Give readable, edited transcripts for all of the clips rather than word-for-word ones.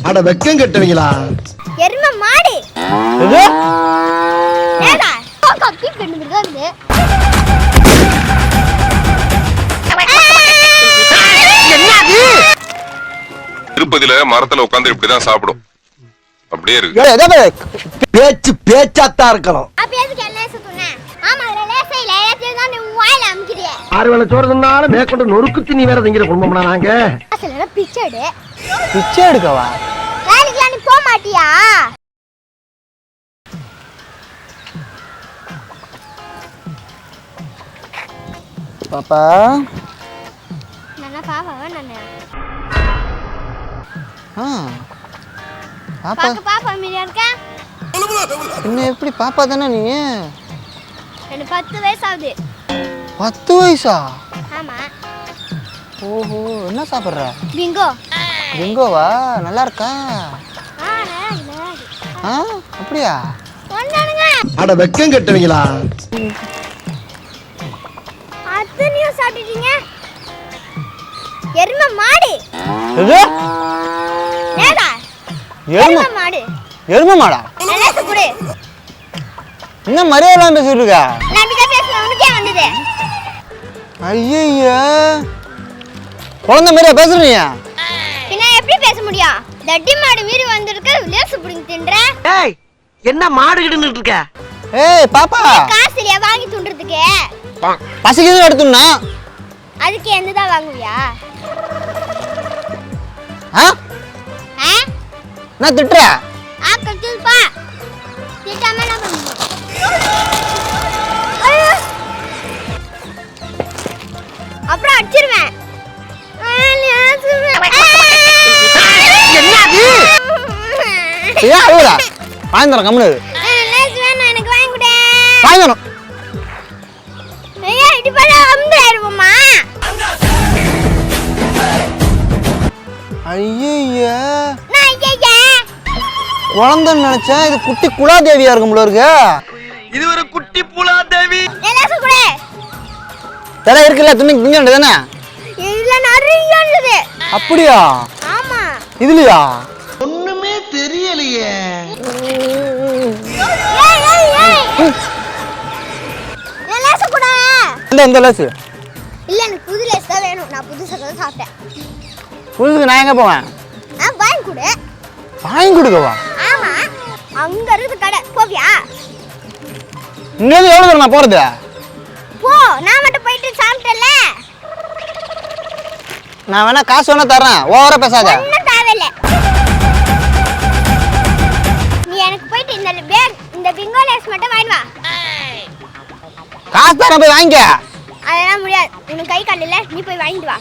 அட வெக்கம் கட்டுவீங்களா? எருமை மாடு. இது ஏடா கப்பி கண்டுறது வந்து. என்னது? திருப்பதியில மரத்துல உட்கார்ந்து இப்படிதான் சாப்பிடும். அப்படியே இருக்கு. பேச்சு பேச்சாத்தான் இருக்கணும். அப்பேதுக்கு என்ன சொன்னே? ஆமா லேசா இல்ல எல்லாத்தையும் தான் நீ வாயில அமுக்கிறியே. ஆறு வேளை சோறு தின்னாலும் மேற்கொண்டு நொறுக்கு திணி வேற திங்கிற குடும்பம்னா நாங்க. அசல பிச்சை எடு. பிச்சை எடுக்கவா? வேலைக்கு நீ போக மாட்டியா? பாப்பா நானா பாப்பாவா நானே? பாப்பா பாப்பா மீதியா இருக்க? என்ன எப்படி பாப்பா தானே நீ? எனக்கு 10 வயசு ஆகுது. 10 வயசா? ஆமா. ஓஹோ, என்ன சாப்பிடுற? பிங்கோ. பிங்கோவா? நல்லா இருக்கா? நல்லா இருக்கு. அப்படியா? ஒண்ணானுங்க. அட வெக்கம் கட்டுவீங்களா? அத்தனையும் சாப்பிட்டீங்க. எருமை மாடு. எது? ஏடா எருமை மாடு. எருமை மாடா? லேசா குடு. என்ன மரியாதைலாம் பேசிட்டு இருக்க? நான் அப்படிதான் பேசுறேன். உனக்கே வந்தது. ஐயய்யா, குழந்தை மாதிரியா பேசுறீங்க? பின்ன எப்படி பேச முடியும்? தட்டி மாடு மீறி வந்திருக்க லேசு புடிங்க தின்ற. ஏய், என்ன மாடு கிடுன்னுட்டு இருக்க? ஏய் பாப்பா, காசு இல்லையா வாங்கி துன்றதுக்கு? பசிக்குது எடுத்துனா அதுக்கு என்னதான் வாங்குவியா? நான் திட்டுற? கட்டுப்பா திட்டாம என்ன பண்ணுவோம்? அப்புறம் அடிச்சிருவேன். என்னது? ஏன் அழுகுற? வாங்கி தரேன், கம்முனு இரு. எனக்கு வாங்கி கொடு. வாங்கி தரேன். ஐயா இது பாரு அம்பேருமா. ஐயய்யா, நான் ஐயா குழந்தைன்னு நினைச்சேன். இது குட்டி குலாதேவியா இருக்கும் போல இருக்கு. இது ஒரு குட்டி புலாதேவி. லேசா குடு. தலை இருக்குல்ல, துணி திங்க வேண்டியதானே? இதுல நிறைய இருக்குது. அப்படியா? ஆமா. இதுலயா? ஒண்ணுமே தெரியலையே. லேசா குடு. இந்த லேசு இல்ல எனக்கு புது லேஸ் தான் வேணும். நான் புதுசா தான் சாப்பிட்டேன். புதுசுக்கு நான் எங்க போவேன்? வாங்கி கொடு. வாங்கி கொடுக்கவா? ஆமா. அங்க இருக்குது கடை. போவியா? இன்னும் எவ்வளவு தூரம் நான் போறது? போ. நான் மட்டும் போயிட்டு சாப்பிட்டேன்ல. நான் வேணா காசு வேணா தரேன், ஓவரா பேசாத. ஒண்ணும் தேவையில்ல. நீ எனக்கு போயிட்டு இந்த பிங்கோ லேஸ் மட்டும் வாங்கி வா. காசு தரேன், போய் வாங்கிக்க. அதெல்லாம் முடியாது. உனக்கு கை கால் இல்ல, நீ போய் வாங்கிட்டு வா.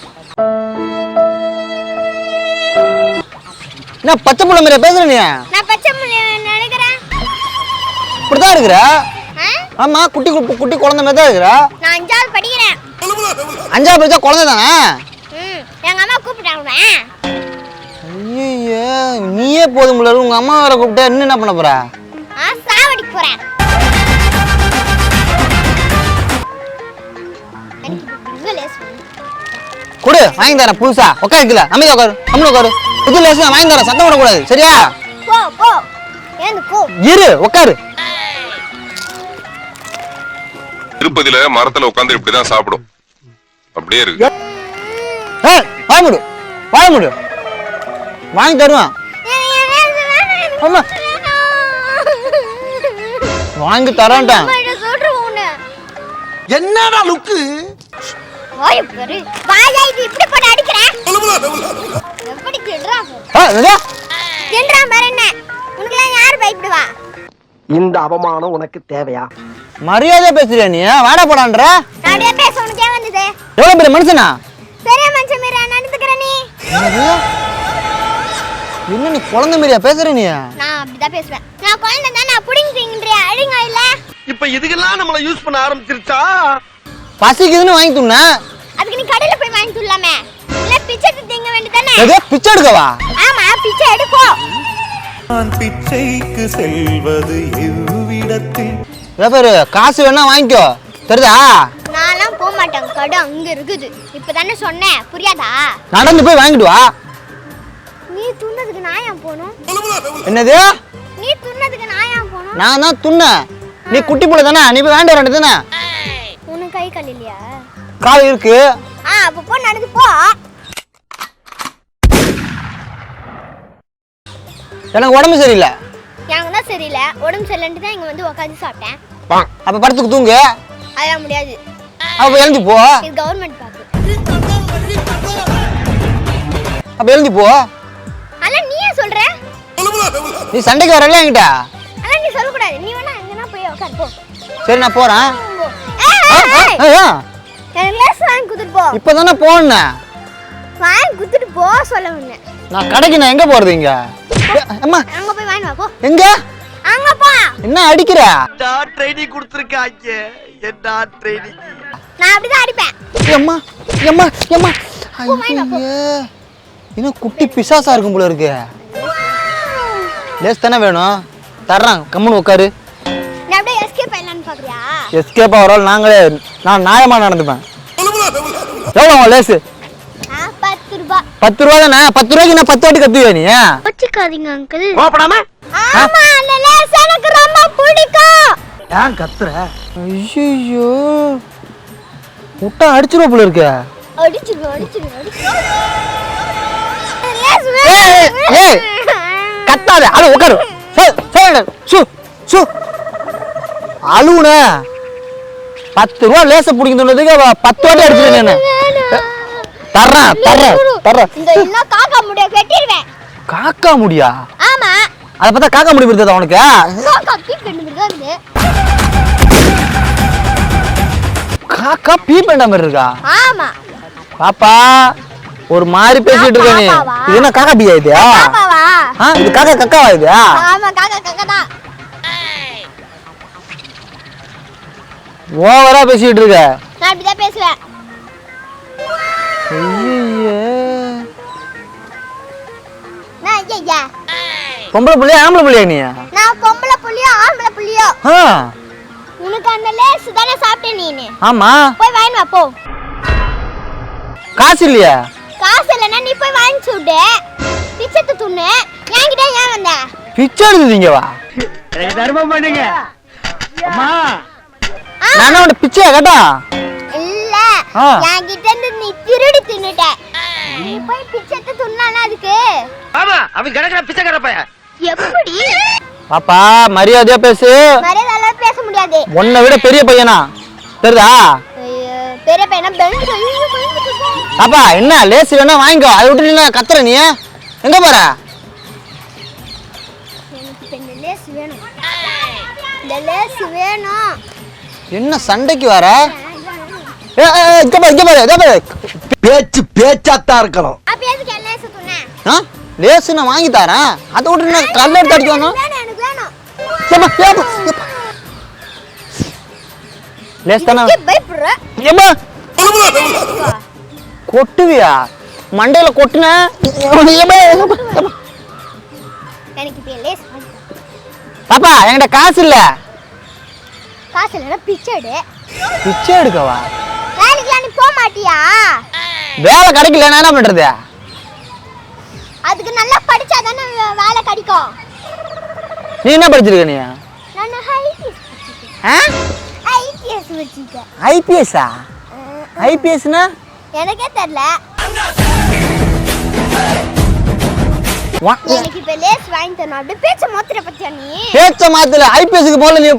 என்ன பச்சை புள்ள மாதிரியா பேசுற நீ? நான் பச்சை முள்ளை நினைக்கிறேன். இப்படிதான் இருக்கிற? ஆமா, குட்டி குட்டி குழந்தை மாதிரி தான் இருக்கிற. நான் 5வது படிக்கிறேன். 5வது படிச்சா குழந்தை தானே? எங்க அம்மா கூப்பிட்டாங்க. ஐயோ, நீயே போதும் போல. உங்க அம்மா வேற கூப்பிட்டா இன்னும் என்ன பண்ண போற? சாவடிக்கு போறேன். கொடு, வாங்கி தரேன் புதுசா. உட்காருக்குல, அமைதியா உட்காரு, அம்மன் உட்காரு. புது லேஸ் வாங்கி தரேன், சத்தம் விடக்கூடாது, சரியா? போ போ. ஏந்து போ. இரு, உட்காரு. திருப்பதியில மரத்துல உட்கார்ந்து இப்படிதான் சாப்பிடும். அப்படியே இருக்கு. வாங்கி முடு, வாங்கி முடு. வாங்கி தருவேன். ஆமா, வாங்கி தரேன்ட்டான். என்னடா லுக்கு? வாய் பாரு. வாயா இது இப்படி போட்டு அடிக்கிறேன். எப்படி திடுறான்? திடுறான் பாரு என்ன. உனக்குலாம் யார் பயப்படுவா? இந்த அவமானம் உனக்கு தேவையா? மரியாதை பேசுறியா நீ? வாடா போடான்ற. நானே பேச உனக்கு ஏன் வந்தது? எவ்வளவு பெரிய மனுஷனா? பெரிய மனுஷன் மீறா நடந்துக்கிற நீ. என்ன நீ குழந்தை மாதிரியா பேசுற நீ? நான் அப்படிதான் பேசுவேன். நான் குழந்தை தான். நான் புடிங்கறீங்கறியா? அழுங்க இல்ல. இப்ப இதுக்கெல்லாம் நம்மள யூஸ் பண்ண ஆரம்பிச்சிருச்சா? பசிக்குதுன்னு வாங்கி துண்ணா. அதுக்கு நீ கடையில போய் வாங்கி துள்ளலாமே. இல்ல பிச்சை திங்க வேண்டியதானே? ஏதோ பிச்சை எடுக்கவா? ஆமா, பிச்சை எடுப்போ. நான் பிச்சைக்கு செல்வது எவ்விடத்தில்? பேரு காசு வேணா வாங்கிக்கோ, தெரியுதா? நான்லாம் போக மாட்டேன். கடை அங்க இருக்குது. இப்பதானே சொன்னேன், புரியாதா? நடந்து போய் வாங்கிட்டு வா. நீ துண்ணதுக்கு நான் ஏன் போகணும்? என்னது? நீ துண்ணதுக்கு நான் ஏன் போகணும்? நான் தான் துண்ண. நீ குட்டி புள்ள தானே, நீ போய் வேண்ட வேண்டியது தானே. உனக்கு கை கால் இல்லையா? கால் இருக்கு. அப்ப போ, நடந்து போ. எனக்கு உடம்பு சரியில்லை. எனக்கு தான் சரியில்லை. உடம்பு சரியில்லைன்ட்டு தான் இங்க வந்து உட்காந்து சாப்பிட்டேன். அப்ப படுத்துக்கு தூங்கு. அதெல்லாம் முடியாது. அப்ப எழுந்து போ. இது கவர்மெண்ட் பாக்கு. அப்ப எழுந்து போ. அதெல்லாம் நீயே சொல்ற? நீ சண்டைக்கு வரல என்கிட்ட. அதெல்லாம் நீ சொல்ல கூடாது. நீ வேணா எங்கனா போய் உட்கார் போ. சரி நான் போறேன். எனக்கு லேஸ் வாங்கி குடுத்து போ. இப்பதானே போனேன். வாங்கி குடுத்து போ சொல்ல வந்தேன். நான் கடைக்கு நான் எங்க போறது இங்க? அம்மா அங்க போய் வாங்கி வா போ. எங்க? அங்க போ. என்ன அடிக்கிற? நான் ட்ரைனிங் கொடுத்திருக்காங்க. என்ன ட்ரைனிங்? நான் அப்படிதான் அடிப்பேன். அம்மா அம்மா அம்மா. ஐயே. இன்னும் குட்டி பிசாசா இருக்கும் போல இருக்கு. லேஸ் தானே வேணும். தர்றேன், கம்முன்னு உட்காரு. நீ அப்படியே எஸ்கேப் ஆயிடலான்னு பாக்குறியா? எஸ்கேப் ஆவறால் நாங்களே நான் நியாயமா நடந்துப்பேன். எவ்வளவு லேஸ்? 10 ரூபாய். 10 ரூபா தானே? 10 ரூபாய்க்கு நான் 10 வாட்டி கத்துவே நீ. வச்சுக்காதீங்க அங்கிள். கோபப்படாம? ஆமா, அந்த லேஸ் எனக்கு ரொம்ப பிடிக்கும். ஏன் கத்துற? ஐயோ. முட்டை அடிச்சிருவா போல இருக்கு. அடிச்சிரு. லேஸ் ஏய், ஏய். கத்தாத. அழு உட்காரு. சு சு. அழுவுன. 10 ரூபா லேச பிடிக்க சொன்னதுக்கு 10 வாட்டி அடிச்சிருக்கேன் நான். தர்றேன். இந்த இல்ல காக்கா முடிய வெட்டிடுவேன். காக்கா முடியா? ஆமா. அத பார்த்தா காக்கா முடி வருதா உனக்கு? காக்கா பீப் பண்ணி வருது. காக்கா பீப் பண்ண மாதிரி இருக்கா? ஆமா. பாப்பா ஒரு மாதிரி பேசிட்டு இருக்க நீ. இது என்ன காக்கா பியா இது? பாப்பாவா? இது காக்கா கக்காவா இது? ஆமா, காக்கா தான். ஓவரா பேசிட்டு இருக்க. நான் அப்படிதான் பேசுவேன். ஐயே. நான் ஐயா. பொம்பளை புள்ளையா ஆம்பளை புள்ளையா நீ? நான் பொம்பளை புள்ளியோ ஆம்பளை புள்ளியோ? ஆ. உனக்கு அந்த லேஸ் தானே சாப்பிட்ட நீனு. ஆமா. போய் வாங்கி வா போ. காசு இல்லையா? காசு இல்லைன்னா நீ போய் வாங்கி சுடு. பிச்சை துண்ணு. என்கிட்ட ஏன் வந்த? பிச்சை எடுத்தீங்க வா. எனக்கு தர்மம் பண்ணுங்க. அம்மா. நானே உன்னை பிச்சையா கேட்டா? இல்ல. என்கிட்ட இருந்து நீ திருடி தின்னுட்ட. நீ போய் பிச்சை துண்ணானா அதுக்கு? ஆமா, அவன் கடக்கற பிச்சைக்கார பையன். எப்படி? பாப்பா மரியாதையா பேசு. மரியாதையா பேச முடியாது. உன்னை விட பெரிய பையனா? தெரியுதா? பெரிய பையனா பெல்ட். பாப்பா என்ன லேஸ் வேணா வாங்கிக்கோ. அதை விட்டு நீ கத்துற நீ எங்க போற? எனக்கு இந்த லேஸ் வேணும். இந்த லேஸ் வேணும். என்ன சண்டைக்கு வர? இங்க பாரு. பேச்சாத்தான் இருக்கணும். அப்ப எதுக்கு லேஸ் துண்ண? லேஸ் நான் வாங்கி தரேன். அதை விட்டு நான் கல்ல எடுத்து அடிக்கணும். எனக்கு வேணும். லேஸ் தானே? பயப்படுற? ஏம்மா கொட்டுவியா? மண்டையில கொட்டுன. எனக்கு இப்ப லேஸ் வாங்கி. பாப்பா என்கிட்ட காசு இல்ல. காசு இல்லைன்னா பிச்சை எடு. பிச்சை எடுக்கவா? வேலைக்கு நீ போக மாட்டியா? வேலை கிடைக்கல என்ன பண்றது? அதுக்கு நல்லா படிச்சா தானே வேலை கிடைக்கும். நீ என்ன படிச்சிருக்க நீ? நான் ஐபிஎஸ் வச்சிருக்கேன். ஐபிஎஸ்ஸா? ஐபிஎஸ்னா எனக்கே தெரியல. எனக்கு இப்ப லேஸ் வாங்கி தரணும். அப்படியே பேச்ச மாத்திர பத்தியா நீ? பேச்ச மாத்தல. ஐபிஎஸ்க்கு போல நீ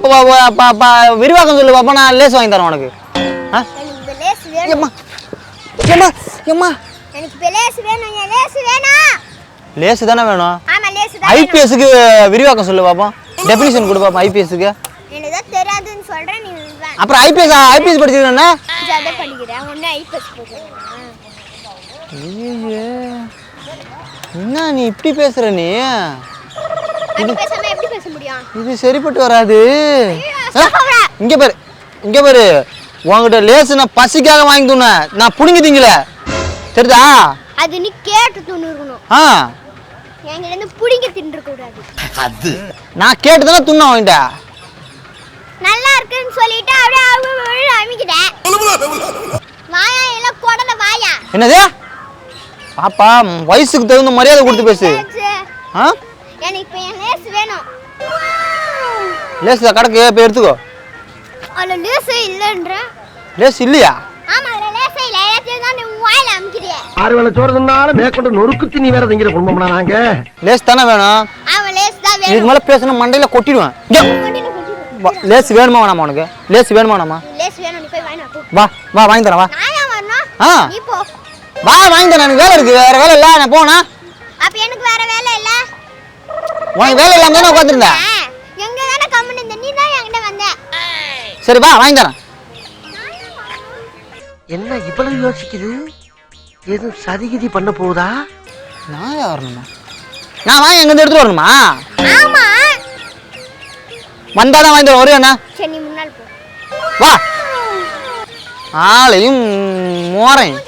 விரிவாக்கம் சொல்லு பாப்பா. நான் லேஸ் வாங்கி தரேன் உனக்கு. எனக்கு இந்த லேஸ் வேணும். ஏம்மா எனக்கு இப்ப லேஸ் வேணும். என் லேஸ் வேணும். லேஸ் தானே வேணும்? ஆமா லேஸ் தான். ஐபிஎஸ்க்கு விரிவாக்கம் சொல்லு பாப்பா. டெஃபினிஷன் கொடு பாப்பா ஐபிஎஸ்க்கு. எனக்கு தான் தெரியாதுன்னு சொல்றேன் நீ. அப்புறம் ஐபிஎஸ் படிச்சிருக்கேன்னா? ஜாத படிக்கிறேன். ஒண்ணே ஐபிஎஸ் போடுறேன். ஐயே. என்ன நீ இப்படி பேசுற நீ? அப்படி பேசாம எப்படி பேச முடியும்? இது சரிப்பட்டு வராது. இங்க பாரு. உன்கிட்ட லேஸ் நான் பசிக்காக வாங்கி தூண்ண. நான் புடுங்கி திங்கல. தெரியுதா? அது நீ கேட்டு துண்ணுறணும். என்கிட்ட இருந்து புடிங்க தின்ற கூடாது. அது நான் கேட்டுதானே துண்ண வாங்கிட்ட. நல்லா இருக்குன்னு சொல்லிட்டு அப்படியே அமிக்கிட்டேன். வாயா இல்ல கொடல வாயா. என்னது? பாப்பா வயசுக்கு தகுந்த மரியாதை கொடுத்து பேசு. ஆ எனக்கு இப்போ என் லேஸ் வேணும். லேஸ் கணக்கு போய் எடுத்துக்கோ. அதுல லேஸ் இல்லன்ற. லேஸ் இல்லையா? ஆமா அதுல லேஸ் இல்ல. எல்லாத்தையும் தான் நீ வாயில அமுக்கிறிய. ஆறு வேளை சோறு தின்னாலும் மேற்கொண்டு நொறுக்கு தின்னி வேற திங்கிற குடும்பம்னா நாங்க. லேஸ் தானே வேணும். அவன் லேஸ் தான் வேணும். இதுக்கு மேல பேசணும் மண்டையில கொட்டிடுவேன். லேஸ் வேணுமா வேணாமா உனக்கு? லேஸ் வேணுமா வேணாமா? லேஸ் வேணும். நீ போய் வாங்கினா போ. வா வா வாங்கி தரேன் வா. நான் ஏன் வரணும்? நீ போ. வா வாங்கி தரேன். எனக்கு வேலை இருக்கு. வேற வேலை இல்ல. நான் போனா அப்ப எனக்கு வேற வேலை இல்ல. உனக்கு வேலை இல்லாம தானே உட்காந்துருந்த. எங்க தானே கம்மன் இந்த நீ தான் என்கிட்ட வந்த. சரி வா வாங்கி தரேன். என்ன இவ்வளவு யோசிக்குது? எது சதிகிதி பண்ண போகுதா? நான் வரணுமா? நான் வாங்கி எங்க எடுத்துட்டு வரணுமா? ஆமா வந்தாதான் வாங்கி தரேன். வருவேண்ணா. சரி நீ முன்னால போ. வா ஆளையும் மோரையும்